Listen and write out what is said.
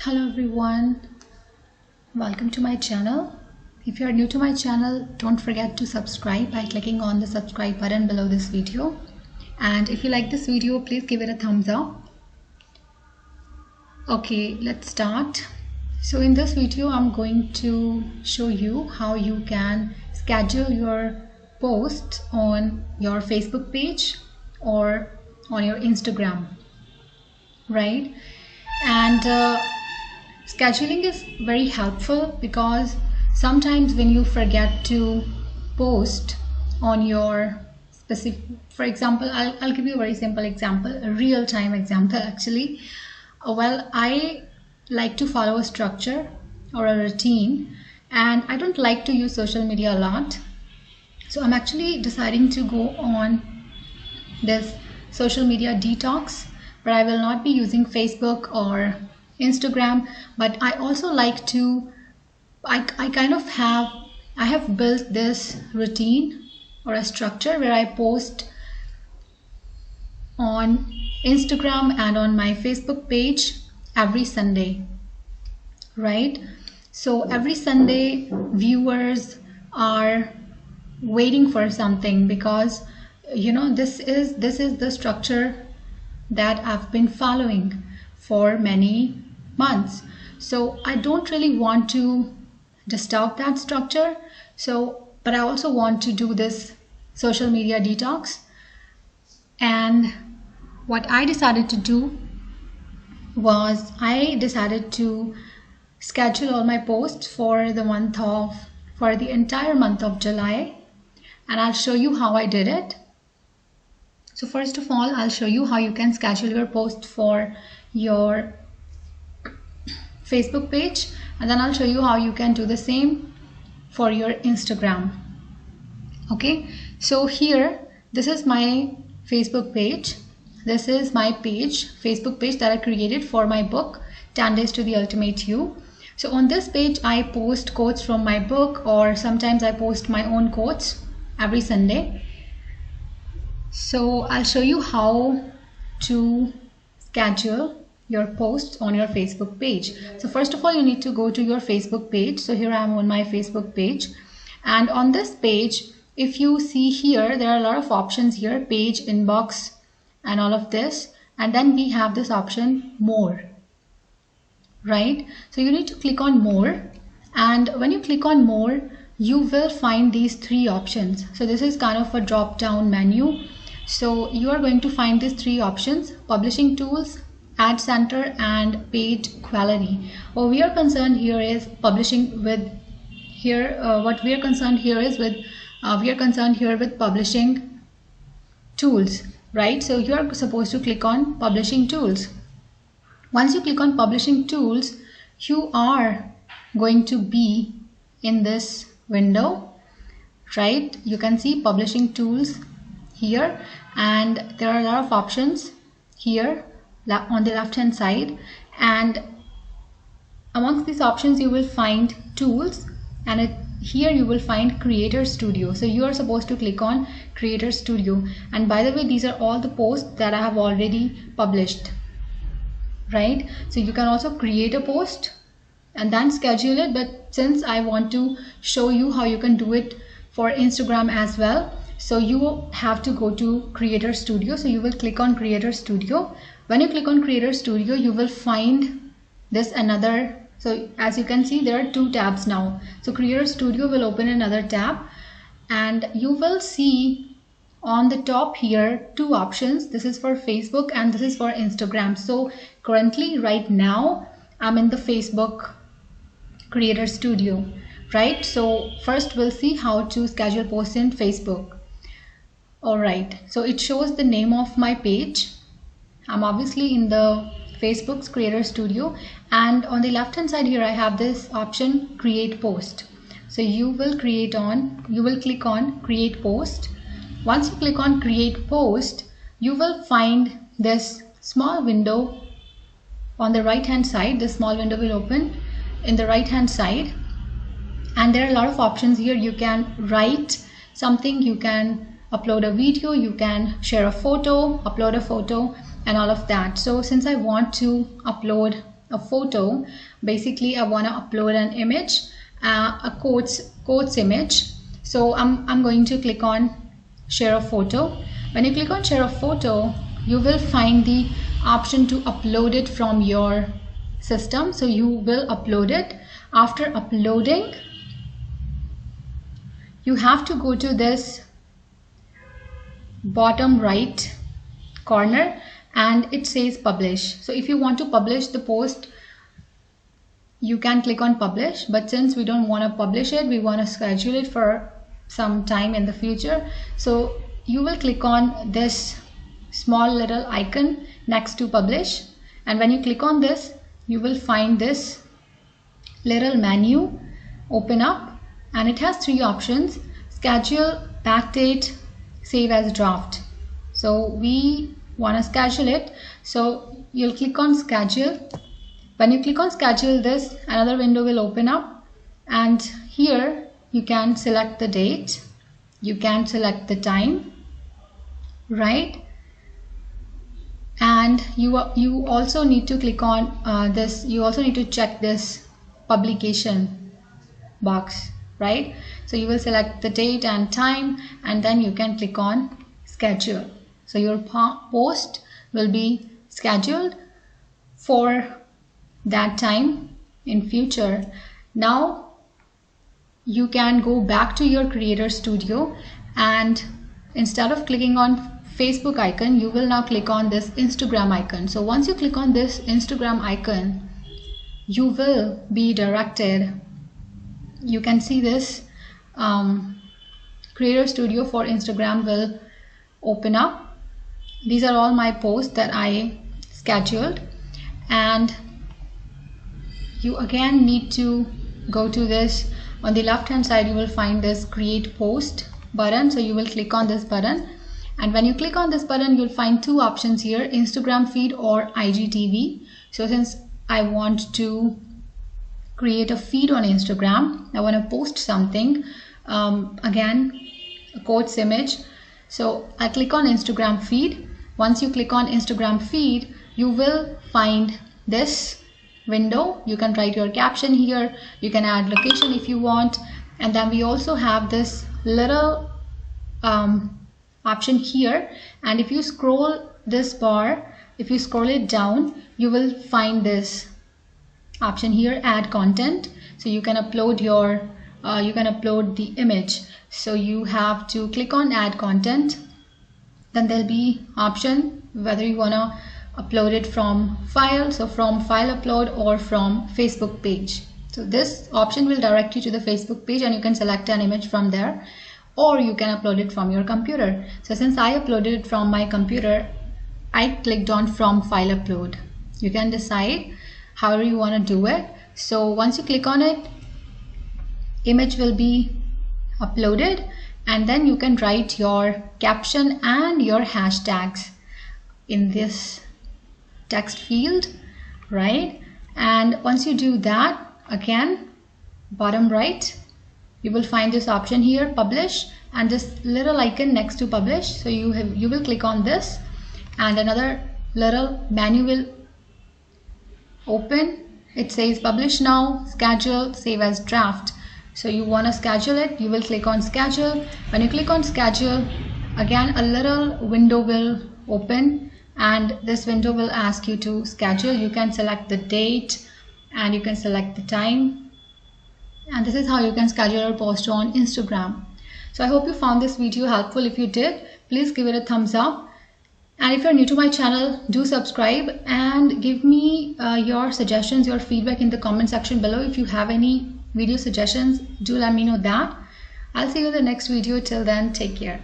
Hello everyone, welcome to my channel. If you are new to my channel, don't forget to subscribe by clicking on the subscribe button below this video. And if you like this video, please give it a thumbs up. Okay, let's start. So in this video, I'm going to show you how you can schedule your posts on your Facebook page or on your Instagram, right? And scheduling is very helpful because sometimes when you forget to post on your specific, for example, I'll give you a very simple example, a real-time example actually. Well, I like to follow a structure or a routine, and I don't like to use social media a lot. So I'm actually deciding to go on this social media detox, but I will not be using Facebook or Instagram. But I also like to, I have built this routine or a structure where I post on Instagram and on my Facebook page every Sunday, right? So every Sunday viewers are waiting for something because this is the structure that I've been following for many months. So I don't really want to disturb that structure. But I also want to do this social media detox. And what I decided to do was I decided to schedule all my posts for the entire month of July. And I'll show you how I did it. So first of all, I'll show you how you can schedule your post for your Facebook page, and then I'll show you how you can do the same for your Instagram. Okay, so here, this is my Facebook page. This is my Facebook page that I created for my book, 10 Days to the Ultimate You. So on this page, I post quotes from my book, or sometimes I post my own quotes every Sunday. So I'll show you how to schedule your posts on your Facebook page. So first of all, you need to go to your Facebook page. So here I am on my Facebook page, and on this page, if you see here, there are a lot of options here, page, inbox, and all of this, and then we have this option more, right? So you need to click on more, and when you click on more, you will find these three options. So this is kind of a drop down menu. So you are going to find these three options: publishing tools, ad center, and page quality. What we are concerned here is publishing with publishing tools, right? So you are supposed to click on publishing tools. Once you click on publishing tools, you are going to be in this window, right? You can see publishing tools here, and there are a lot of options here on the left hand side, and amongst these options you will find tools, and here you will find Creator Studio. So you are supposed to click on Creator Studio, and by the way, these are all the posts that I have already published, right? So you can also create a post and then schedule it, but since I want to show you how you can do it for Instagram as well, so you have to go to Creator Studio. So you will click on Creator Studio. When you click on Creator Studio, you will find this another. So as you can see, there are two tabs now. So Creator Studio will open another tab, and you will see on the top here two options. This is for Facebook and this is for Instagram. So currently right now I'm in the Facebook Creator Studio, right? So first we'll see how to schedule posts in Facebook. All right, so it shows the name of my page. I'm obviously in the Facebook's Creator Studio, and on the left hand side here I have this option, create post. So you will click on create post. Once you click on create post, you will find this small window on the right hand side. This small window will open in the right hand side, and there are a lot of options here. You can write something, you can upload a video, you can share a photo, upload a photo, and all of that. So since I want to upload a photo. Basically I want to upload an image, a quotes image. So I'm going to click on share a photo. When you click on share a photo, you will find the option to upload it from your system. So you will upload it. After uploading, you have to go to this bottom right corner and it says publish. So if you want to publish the post, you can click on publish, but since we don't want to publish it, we want to schedule it for some time in the future, so you will click on this small little icon next to publish, and when you click on this, you will find this little menu open up, and it has three options: schedule, backdate, save as draft. So we want to schedule it, so you'll click on schedule. When you click on schedule, this another window will open up, and here you can select the date, you can select the time, right? And you also need to click on this, you also need to check this publication box, right? So you will select the date and time, and then you can click on schedule. So your post will be scheduled for that time in future. Now you can go back to your Creator Studio, and instead of clicking on Facebook icon, you will now click on this Instagram icon. So once you click on this Instagram icon, you will be directed. You can see this Creator Studio for Instagram will open up. These are all my posts that I scheduled, and you again need to go to this. On the left hand side, you will find this create post button. So you will click on this button, and when you click on this button, you'll find two options here: Instagram feed or IGTV. So since I want to create a feed on Instagram, I want to post something, again a quotes image, so I click on Instagram feed. Once you click on Instagram feed, you will find this window. You can write your caption here, you can add location if you want, and then we also have this little option here, and if you scroll this bar, if you scroll it down, you will find this option here, add content. So you can upload your the image. So you have to click on add content, then there'll be option whether you want to upload it from file, so from file upload, or from Facebook page. So this option will direct you to the Facebook page, and you can select an image from there, or you can upload it from your computer. So since I uploaded it from my computer, I clicked on from file upload. You can decide however you want to do it. So once you click on it, image will be uploaded, and then you can write your caption and your hashtags in this text field, right? And once you do that, again bottom right, you will find this option here, publish, and this little icon next to publish. So you will click on this, and another little menu will open. It says publish now, schedule, save as draft. So you want to schedule it, you will click on schedule. When you click on schedule, again a little window will open, and this window will ask you to schedule. You can select the date and you can select the time, and this is how you can schedule your post on Instagram. So I hope you found this video helpful. If you did, please give it a thumbs up, and if you're new to my channel, do subscribe and give me your suggestions, your feedback in the comment section below. If you have any video suggestions, do let me know that. I'll see you in the next video. Till then, take care.